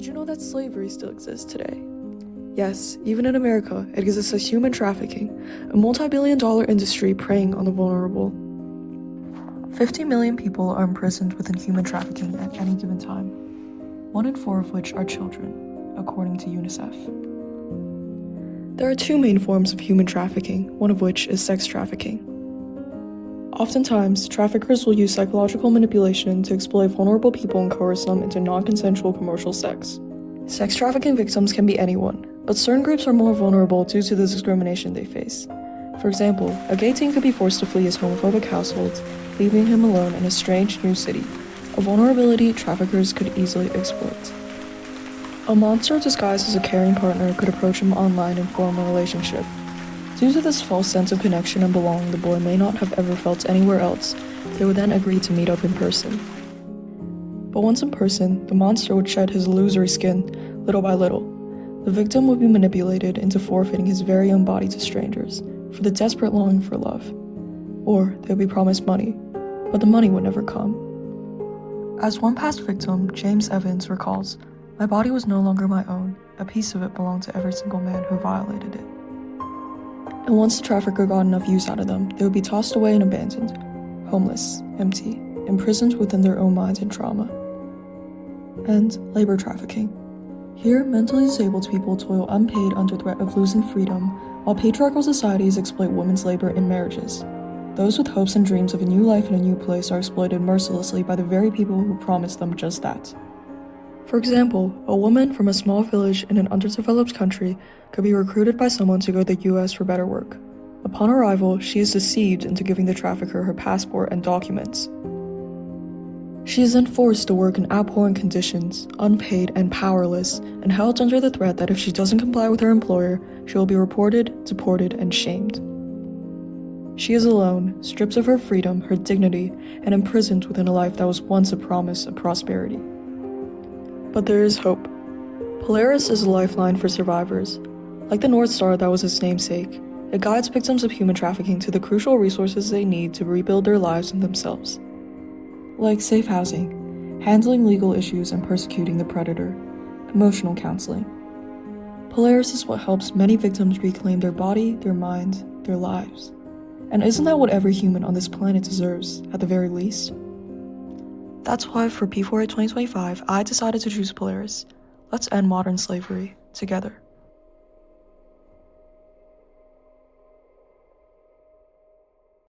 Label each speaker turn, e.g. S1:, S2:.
S1: you know that slavery still exists today? Yes, even in America, it exists as human trafficking, a multi-billion-dollar industry preying on the vulnerable. 50 million people are imprisoned within human trafficking at any given time, 1 in 4 of which are children, according to UNICEF. There are 2 main forms of human trafficking, one of which is sex trafficking. Oftentimes, traffickers will use psychological manipulation to exploit vulnerable people and coerce them into non-consensual commercial sex. Sex trafficking victims can be anyone, but certain groups are more vulnerable due to the discrimination they face. For example, a gay teen could be forced to flee his homophobic household, leaving him alone in a strange new city, a vulnerability traffickers could easily exploit. A monster disguised as a caring partner could approach him online and form a relationship. Due to this false sense of connection and belonging the boy may not have ever felt anywhere else, they would then agree to meet up in person. But once in person, the monster would shed his illusory skin, little by little. The victim would be manipulated into forfeiting his very own body to strangers, for the desperate longing for love. Or they would be promised money, but the money would never come. As one past victim, James Evans, recalls, "My body was no longer my own, a piece of it belonged to every single man who violated it." And once the trafficker got enough use out of them, they would be tossed away and abandoned, homeless, empty, imprisoned within their own minds and trauma. And labor trafficking. Here, mentally disabled people toil unpaid under threat of losing freedom, while patriarchal societies exploit women's labor in marriages. Those with hopes and dreams of a new life in a new place are exploited mercilessly by the very people who promised them just that. For example, a woman from a small village in an underdeveloped country could be recruited by someone to go to the US for better work. Upon arrival, she is deceived into giving the trafficker her passport and documents. She is then forced to work in abhorrent conditions, unpaid and powerless, and held under the threat that if she doesn't comply with her employer, she will be reported, deported, and shamed. She is alone, stripped of her freedom, her dignity, and imprisoned within a life that was once a promise of prosperity. But there is hope. Polaris is a lifeline for survivors. Like the North Star that was its namesake, it guides victims of human trafficking to the crucial resources they need to rebuild their lives and themselves. Like safe housing, handling legal issues and persecuting the predator, emotional counseling. Polaris is what helps many victims reclaim their body, their mind, their lives. And isn't that what every human on this planet deserves, at the very least? That's why for P4A 2025, I decided to choose Polaris. Let's end modern slavery, together.